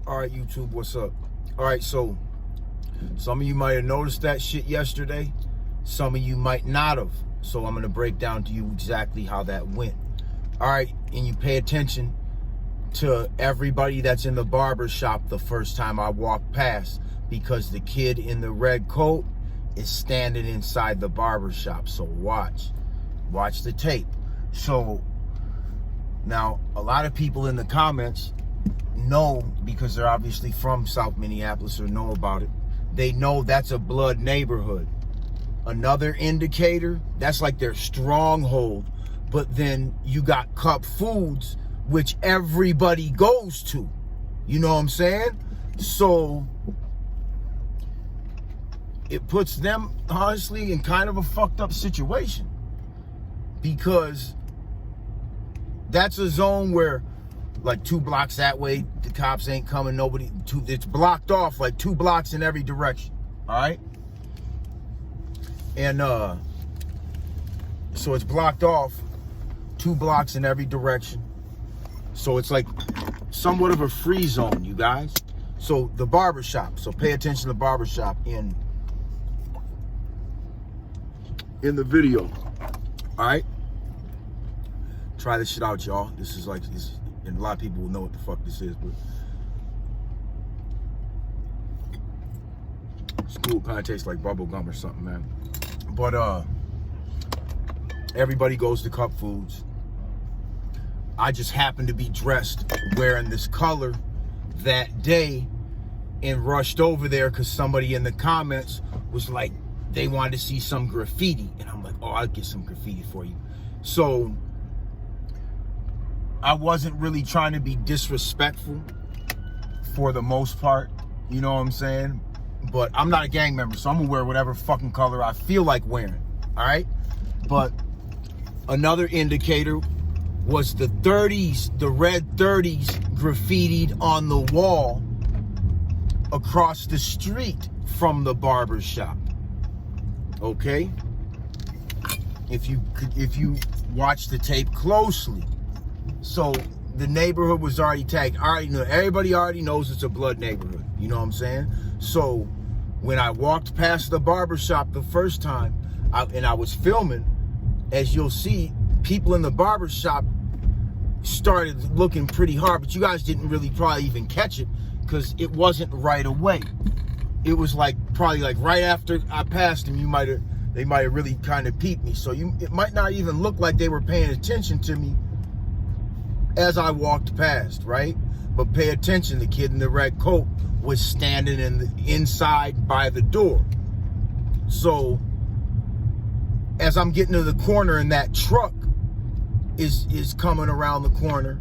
All right, YouTube, what's up? All right, so some of you might have noticed that shit yesterday. Some of you might not have. So I'm going to break down to you exactly how that went. All right, and you pay attention to everybody that's in the barber shop the first time I walked past, because the kid in the red coat is standing inside the barber shop. So watch the tape. So now a lot of people in the comments know, because they're obviously from South Minneapolis or know about it, they know that's a blood neighborhood. Another indicator, that's like their stronghold. But then you got Cup Foods, which everybody goes to. You know what I'm saying? So it puts them, honestly, in kind of a fucked up situation, because that's a zone where, like, 2 blocks that way, the cops ain't coming, nobody, it's blocked off like 2 blocks in every direction. All right? And so it's blocked off 2 blocks in every direction. So it's like somewhat of a free zone, you guys. So the barbershop, so pay attention to the barbershop in the video. All right? Try this shit out, y'all. This is like, and a lot of people will know what the fuck this is, but it's cool. Kind of tastes like bubble gum or something, man. But everybody goes to Cup Foods. I just happened to be dressed wearing this color that day and rushed over there because somebody in the comments was like, they wanted to see some graffiti. And I'm like, oh, I'll get some graffiti for you. So I wasn't really trying to be disrespectful for the most part. You know what I'm saying? But I'm not a gang member, so I'm gonna wear whatever fucking color I feel like wearing. All right? But another indicator was the 30s, the red 30s graffitied on the wall across the street from the barber shop. Okay? If you watch the tape closely. So the neighborhood was already tagged. Everybody already knows it's a blood neighborhood. You know what I'm saying? So when I walked past the barbershop the first time, and I was filming, as you'll see, people in the barbershop started looking pretty hard, but you guys didn't really probably even catch it because it wasn't right away. It was like probably like right after I passed them, they might have really kind of peeped me. So it might not even look like they were paying attention to me as I walked past, right? But pay attention, the kid in the red coat was standing inside by the door. So as I'm getting to the corner and that truck is coming around the corner,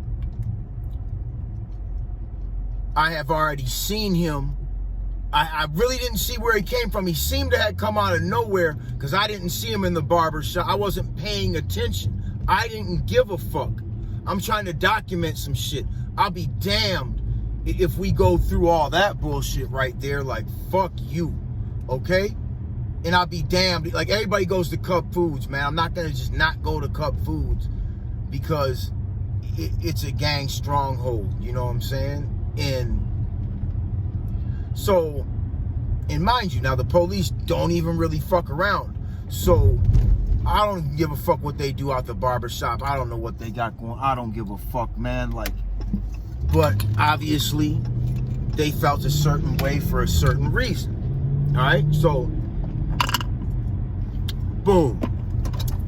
I have already seen him. I really didn't see where he came from. He seemed to have come out of nowhere because I didn't see him in the barber shop. I wasn't paying attention. I didn't give a fuck. I'm trying to document some shit. I'll be damned if we go through all that bullshit right there. Like, fuck you, okay? And I'll be damned. Like, everybody goes to Cup Foods, man. I'm not going to just not go to Cup Foods because it's a gang stronghold. You know what I'm saying? And so, and mind you, now the police don't even really fuck around. So I don't give a fuck what they do out the barbershop. I don't know what they got going. I don't give a fuck, man. Like, but obviously they felt a certain way for a certain reason. All right, so boom,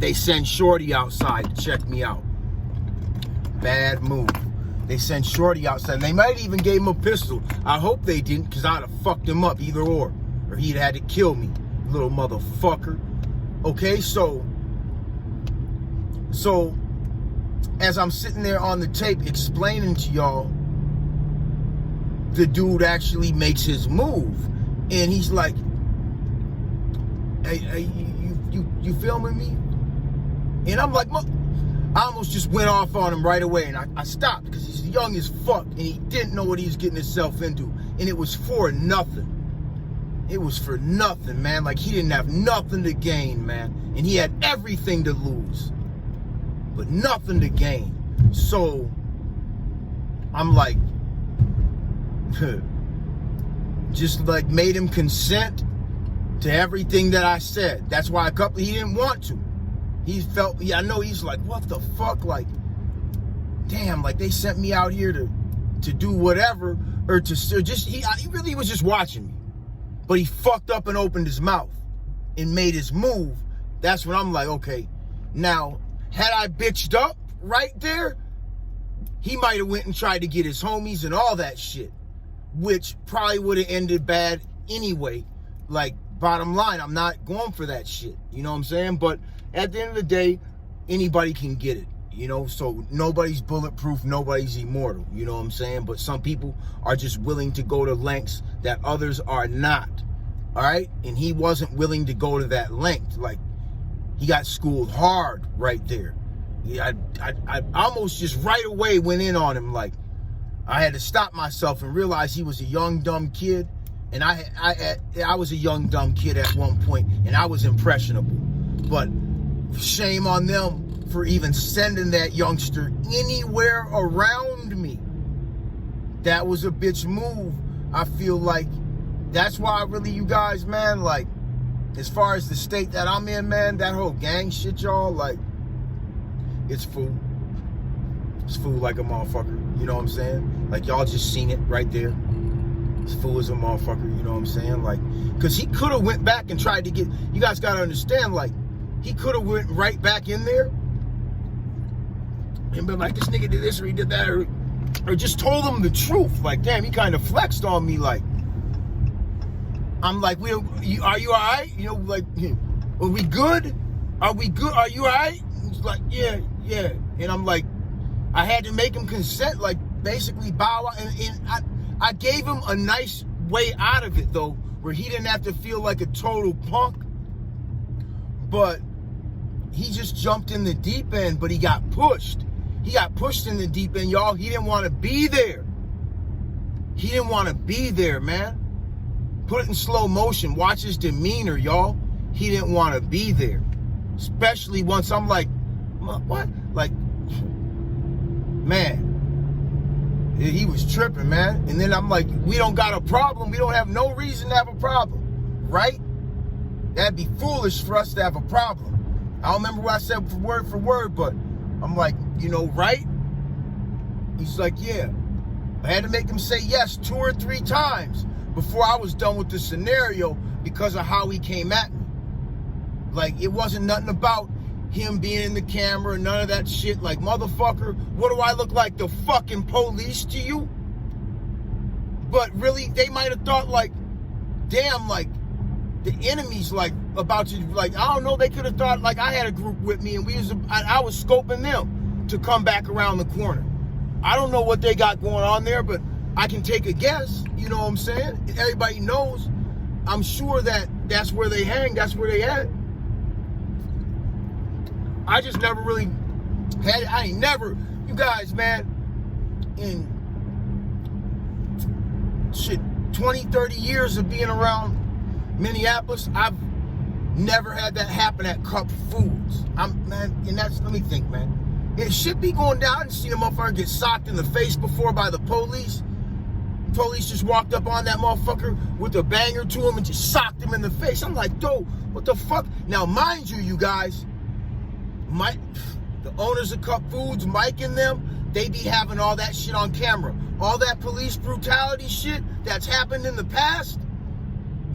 they send Shorty outside to check me out. Bad move. They sent Shorty outside, and they might even gave him a pistol. I hope they didn't, because I'd have fucked him up either or he'd had to kill me, little motherfucker. Okay, so as I'm sitting there on the tape explaining to y'all, the dude actually makes his move, and he's like, hey, you filming me? And I'm like, I almost just went off on him right away, and I stopped because he's young as fuck, and he didn't know what he was getting himself into, and it was for nothing. It was for nothing, man. Like, he didn't have nothing to gain, man, and he had everything to lose, but nothing to gain. So I'm like, just like made him consent to everything that I said. That's why he didn't want to. He felt, I know he's like, what the fuck? Like, damn, like they sent me out here to do whatever, or he really was just watching me. But he fucked up and opened his mouth and made his move. That's when I'm like, okay, now, had I bitched up right there, he might have went and tried to get his homies and all that shit, which probably would have ended bad anyway. Like, bottom line, I'm not going for that shit. You know what I'm saying? But at the end of the day, anybody can get it. You know, so nobody's bulletproof, nobody's immortal. You know what I'm saying? But some people are just willing to go to lengths that others are not. All right? And he wasn't willing to go to that length. Like, he got schooled hard right there. Yeah, I almost just right away went in on him. Like, I had to stop myself and realize he was a young, dumb kid. And I was a young, dumb kid at one point, and I was impressionable. But shame on them for even sending that youngster anywhere around me. That was a bitch move. I feel like that's why really, you guys, man, like, as far as the state that I'm in, man, that whole gang shit, y'all, like, it's fool. It's fool like a motherfucker, you know what I'm saying? Like, y'all just seen it right there. It's fool as a motherfucker, you know what I'm saying? Like, because he could have went back and tried to get, you guys got to understand, like, he could have went right back in there and been like, this nigga did this or he did that, or just told him the truth. Like, damn, he kind of flexed on me. Like, I'm like, are you all right? You know, like, are we good? Are we good? Are you all right? He's like, yeah. And I'm like, I had to make him consent, like, basically bow out. And I gave him a nice way out of it, though, where he didn't have to feel like a total punk. But he just jumped in the deep end, but he got pushed. He got pushed in the deep end, y'all. He didn't want to be there. He didn't want to be there, man. Put it in slow motion. Watch his demeanor, y'all. He didn't want to be there. Especially once I'm like, what? Like, man, he was tripping, man. And then I'm like, we don't got a problem. We don't have no reason to have a problem, right? That'd be foolish for us to have a problem. I don't remember what I said for word, but I'm like, you know, right? He's like, yeah. I had to make him say yes 2 or 3 times before I was done with the scenario because of how he came at me. Like, it wasn't nothing about him being in the camera, none of that shit. Like, motherfucker, what do I look like, the fucking police to you? But really, they might have thought, like, damn, like, the enemy's, like, about to, like, I don't know, they could have thought, like, I had a group with me and I was scoping them to come back around the corner. I don't know what they got going on there, but I can take a guess, you know what I'm saying? Everybody knows, I'm sure that that's where they hang, that's where they at. I just never really had it. I ain't never, you guys, man, in shit, 20, 30 years of being around Minneapolis, I've never had that happen at Cup Foods. Man, and that's, let me think, man. It should be going down. I didn't see a motherfucker get socked in the face before by the police. Police just walked up on that motherfucker with a banger to him and just socked him in the face. I'm like, dude, what the fuck? Now, mind you, you guys, the owners of Cup Foods, Mike and them, they be having all that shit on camera. All that police brutality shit that's happened in the past,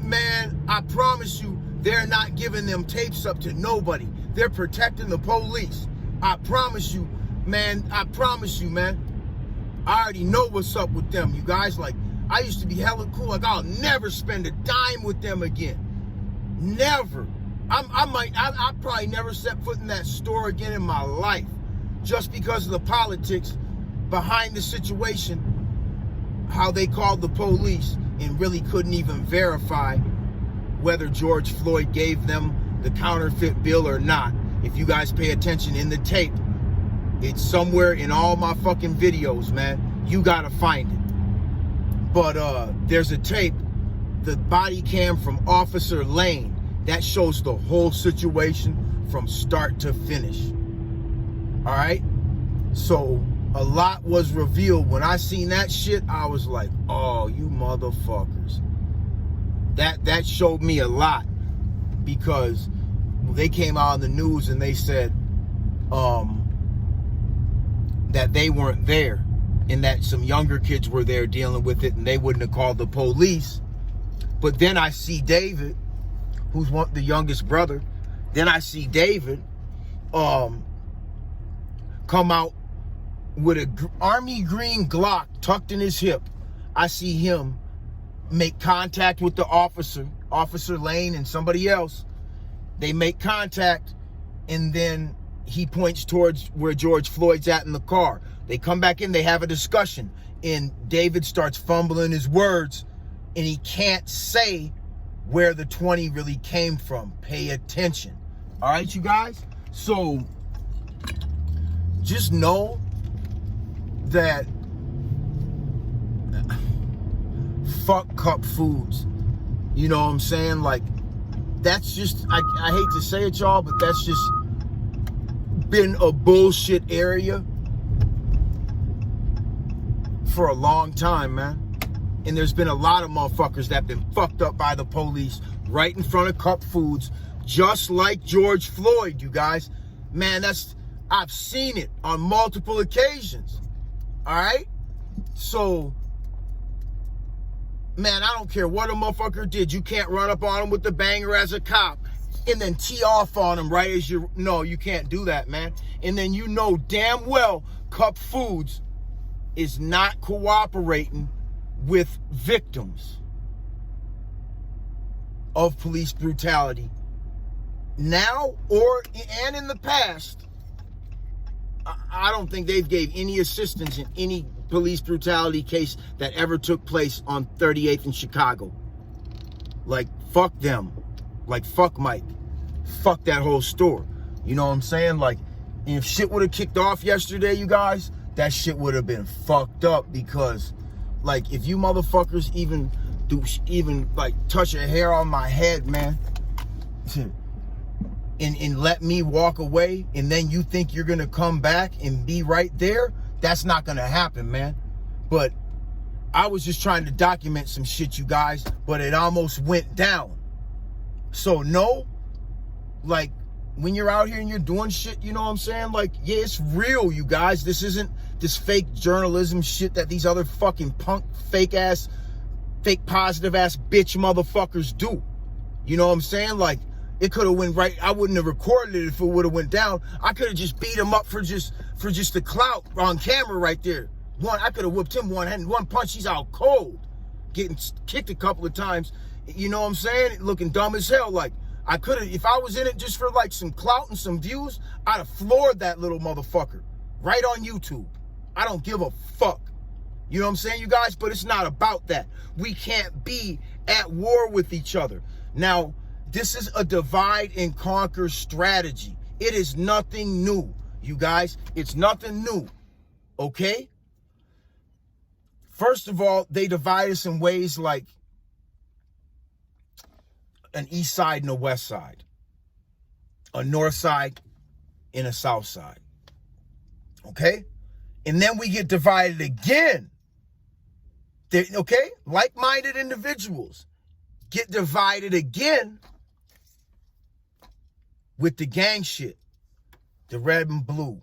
man, I promise you, they're not giving them tapes up to nobody. They're protecting the police. I promise you, man. I promise you, man. I already know what's up with them, you guys. Like, I used to be hella cool. Like, I'll never spend a dime with them again. Never. I probably never set foot in that store again in my life, just because of the politics behind the situation, how they called the police and really couldn't even verify whether George Floyd gave them the counterfeit bill or not. If you guys pay attention in the tape, it's somewhere in all my fucking videos, man. You gotta find it. But there's a tape, the body cam from Officer Lane, that shows the whole situation from start to finish. All right? So a lot was revealed. When I seen that shit, I was like, oh, you motherfuckers. That showed me a lot, because they came out on the news and they said that they weren't there, and that some younger kids were there dealing with it, and they wouldn't have called the police. But then I see David, who's the youngest brother, then I see David come out with a army green Glock tucked in his hip. I see him make contact with the Officer Lane and somebody else. They make contact, and then he points towards where George Floyd's at in the car. They come back in, they have a discussion, and David starts fumbling his words, and he can't say where the 20 really came from. Pay attention. All right, you guys? So just know that fuck cup foods. You know what I'm saying? Like, that's just, I hate to say it, y'all, but that's just been a bullshit area for a long time, man. And there's been a lot of motherfuckers that have been fucked up by the police right in front of cup foods, just like George Floyd, you guys. Man, I've seen it on multiple occasions. All right? So, man, I don't care what a motherfucker did. You can't run up on him with the banger as a cop and then tee off on him right as you... No, you can't do that, man. And then you know damn well Cup Foods is not cooperating with victims of police brutality now and in the past. I don't think they've gave any assistance in any police brutality case that ever took place on 38th in Chicago. Like, fuck them. Like, fuck Mike. Fuck that whole store. You know what I'm saying? Like, if shit would have kicked off yesterday, you guys, that shit would have been fucked up, because, like, if you motherfuckers even touch a hair on my head, man, and let me walk away, and then you think you're gonna come back and be right there, that's not gonna happen, man. But I was just trying to document some shit, you guys, but it almost went down. So no, like, when you're out here and you're doing shit, you know what I'm saying? Like, yeah, it's real, you guys. This isn't this fake journalism shit that these other fucking punk, fake positive ass bitch motherfuckers do. You know what I'm saying? Like, it could have went right. I wouldn't have recorded it if it would have went down. I could have just beat him up for just the clout on camera right there. I could have whipped him one punch. He's out cold, getting kicked a couple of times. You know what I'm saying? Looking dumb as hell. Like, I could have, if I was in it just for like some clout and some views, I'd have floored that little motherfucker right on YouTube. I don't give a fuck. You know what I'm saying, you guys? But it's not about that. We can't be at war with each other. Now, this is a divide and conquer strategy. It is nothing new, you guys. It's nothing new, okay? First of all, they divide us in ways like an east side and a west side, a north side and a south side, okay? And then we get divided again. Okay? Like-minded individuals get divided again with the gang shit, the red and blue.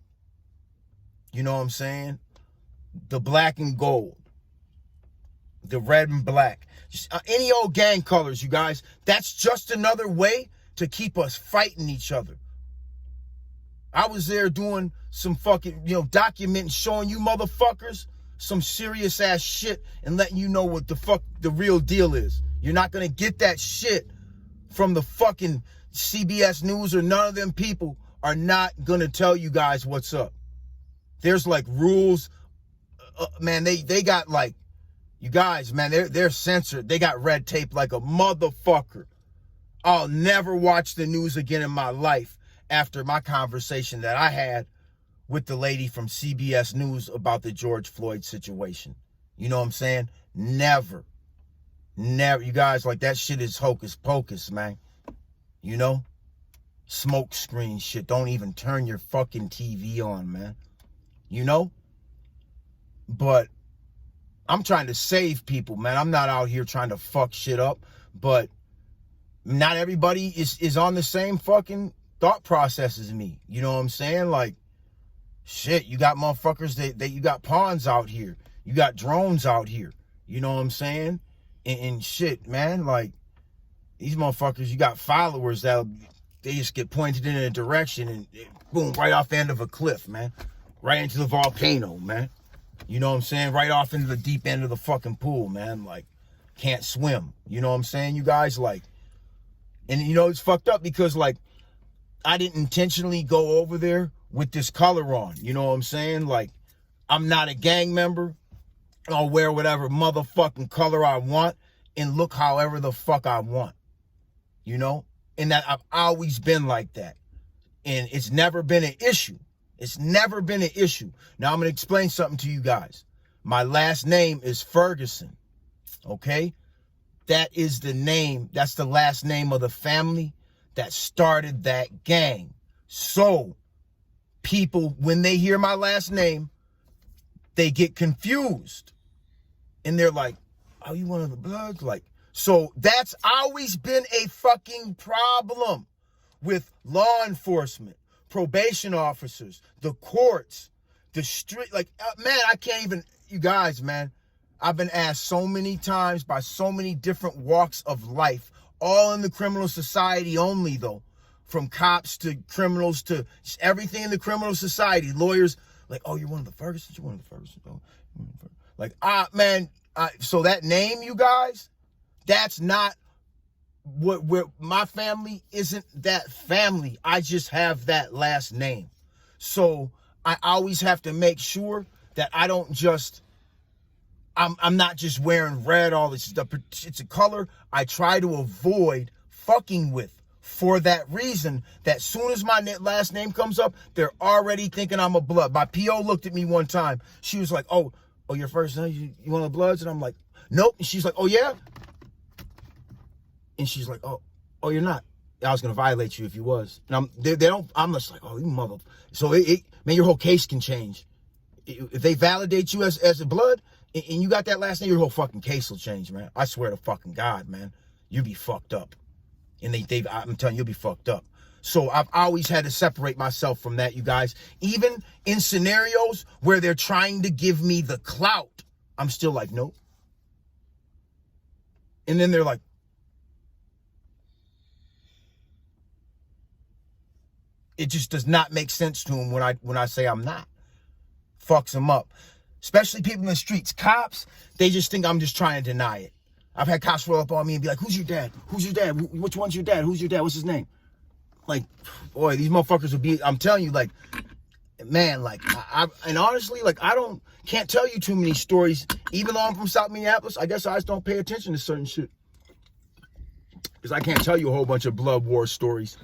You know what I'm saying? The black and gold, the red and black. Just, any old gang colors, you guys. That's just another way to keep us fighting each other. I was there doing some fucking, documenting, showing you motherfuckers some serious ass shit and letting you know what the fuck the real deal is. You're not gonna get that shit from the fucking CBS News, or none of them people are not gonna tell you guys what's up. There's like rules, man. They got like, you guys, man, they're censored. They got red tape like a motherfucker. I'll never watch the news again in my life after my conversation that I had with the lady from CBS News about the George Floyd situation. You know what I'm saying? Never. You guys, like, that shit is hocus pocus, man. You know? Smoke screen shit. Don't even turn your fucking TV on, man. You know? But I'm trying to save people, man. I'm not out here trying to fuck shit up, but not everybody is on the same fucking thought process as me. You know what I'm saying? Like, shit, you got motherfuckers that you got pawns out here. You got drones out here. You know what I'm saying? And shit, man, like, these motherfuckers, you got followers that they just get pointed in a direction and boom, right off the end of a cliff, man. Right into the volcano, man. You know what I'm saying? Right off into the deep end of the fucking pool, man. Like, can't swim. You know what I'm saying? You guys, like, and you know, it's fucked up because, like, I didn't intentionally go over there with this color on. You know what I'm saying? Like, I'm not a gang member. I'll wear whatever motherfucking color I want and look however the fuck I want. You know? And that I've always been like that. And it's never been an issue. It's never been an issue. Now, I'm going to explain something to you guys. My last name is Ferguson. Okay? That is the name. That's the last name of the family that started that gang. So, people, when they hear my last name, they get confused. And they're like, oh, you one of the Bloods? Like, so that's always been a fucking problem with law enforcement, probation officers, the courts, the street. Like, man, I can't even, you guys, man, I've been asked so many times by so many different walks of life, all in the criminal society only, though, from cops to criminals to just everything in the criminal society, lawyers, like, oh, you're one of the Fergusons? You're one of the Fergusons? Oh, like, man, so that name, you guys, that's not where my family isn't that family. I just have that last name. So I always have to make sure that I don't just, I'm not just wearing red, all this stuff. It's a color I try to avoid fucking with for that reason, that soon as my last name comes up, they're already thinking I'm a Blood. My PO looked at me one time. She was like, oh, your first name, you one of the Bloods? And I'm like, nope. And she's like, oh, yeah? And she's like, oh, you're not. I was going to violate you if you was. And I'm just like, oh, you mother. So, man, your whole case can change. If they validate you as a Blood, and you got that last name, your whole fucking case will change, man. I swear to fucking God, man. You be fucked up. And I'm telling you, you'll be fucked up. So I've always had to separate myself from that, you guys. Even in scenarios where they're trying to give me the clout, I'm still like, nope. And then they're like, it just does not make sense to them when I say I'm not. Fucks them up. Especially people in the streets. Cops, they just think I'm just trying to deny it. I've had cops roll up on me and be like, who's your dad? Who's your dad? Which one's your dad? Who's your dad? What's his name? Like, boy, these motherfuckers would be, I'm telling you, like, man, like, and honestly, like, can't tell you too many stories. Even though I'm from South Minneapolis, I guess I just don't pay attention to certain shit. Because I can't tell you a whole bunch of blood war stories,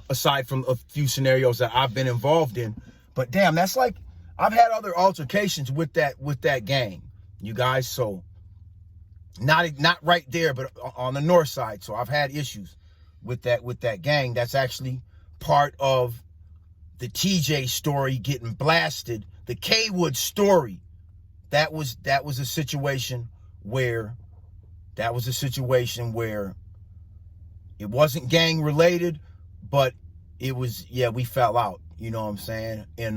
aside from a few scenarios that I've been involved in. But damn, that's like, I've had other altercations with that gang, you guys. So not right there, but on the north side. So I've had issues with that gang. That's actually part of the TJ story getting blasted. The K-Wood story. That was a situation where it wasn't gang related, but it was, yeah, we fell out. You know what I'm saying? And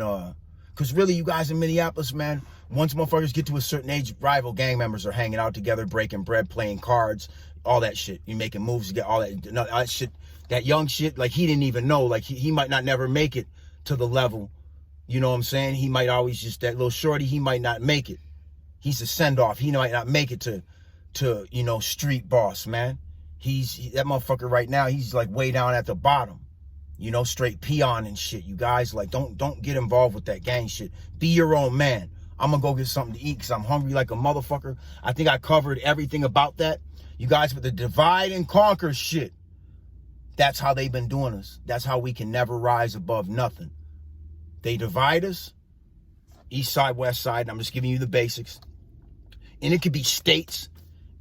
because really, you guys in Minneapolis, man, once motherfuckers get to a certain age, rival gang members are hanging out together, breaking bread, playing cards, all that shit. You making moves to get all that shit, that young shit. Like, he didn't even know. Like, he might not never make it to the level. You know what I'm saying? He might always just, that little shorty, he might not make it. He's a send-off. He might not make it to you know, street boss, man. That motherfucker right now, he's like way down at the bottom. You know, straight peon and shit. You guys, like, don't get involved with that gang shit. Be your own man. I'm gonna go get something to eat because I'm hungry like a motherfucker. I think I covered everything about that. You guys, with the divide and conquer shit, that's how they've been doing us. That's how we can never rise above nothing. They divide us, east side, west side, and I'm just giving you the basics. And it could be states.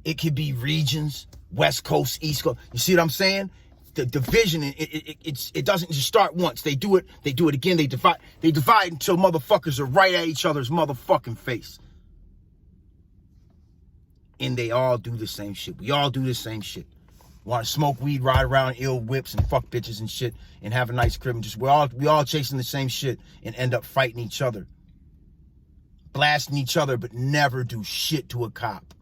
It could be regions, west coast, east coast. You see what I'm saying? the division, it doesn't just start once. They do it again. They divide until motherfuckers are right at each other's motherfucking face. And they all do the same shit. We all do the same shit. Want to smoke weed, ride around ill whips, and fuck bitches and shit, and have a nice crib, and just we all chasing the same shit and end up fighting each other, blasting each other, but never do shit to a cop.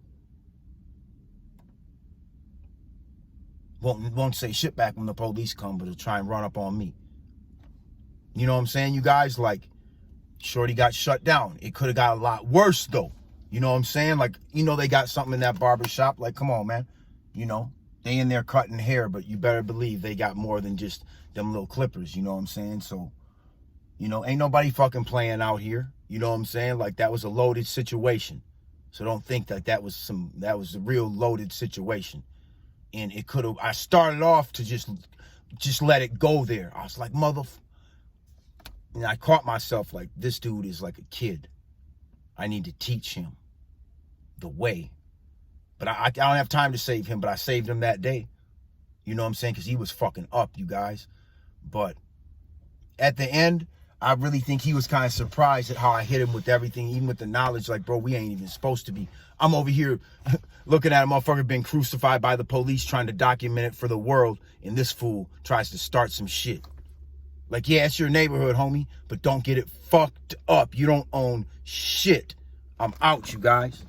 Won't say shit back when the police come, but it'll try and run up on me. You know what I'm saying, you guys? Like, Shorty got shut down. It could have got a lot worse, though. You know what I'm saying? Like, you know they got something in that barber shop. Like, come on, man. You know, they in there cutting hair, but you better believe they got more than just them little clippers. You know what I'm saying? So, you know, ain't nobody fucking playing out here. You know what I'm saying? Like, that was a loaded situation. So don't think that was a real loaded situation. And it could have, I started off to just let it go there. I was like, and I caught myself like, this dude is like a kid. I need to teach him the way. But I don't have time to save him, but I saved him that day. You know what I'm saying? Because he was fucking up, you guys. But at the end, I really think he was kind of surprised at how I hit him with everything, even with the knowledge, like, bro, we ain't even supposed to be. I'm over here looking at a motherfucker being crucified by the police, trying to document it for the world, and this fool tries to start some shit. Like, yeah, it's your neighborhood, homie, but don't get it fucked up. You don't own shit. I'm out, you guys.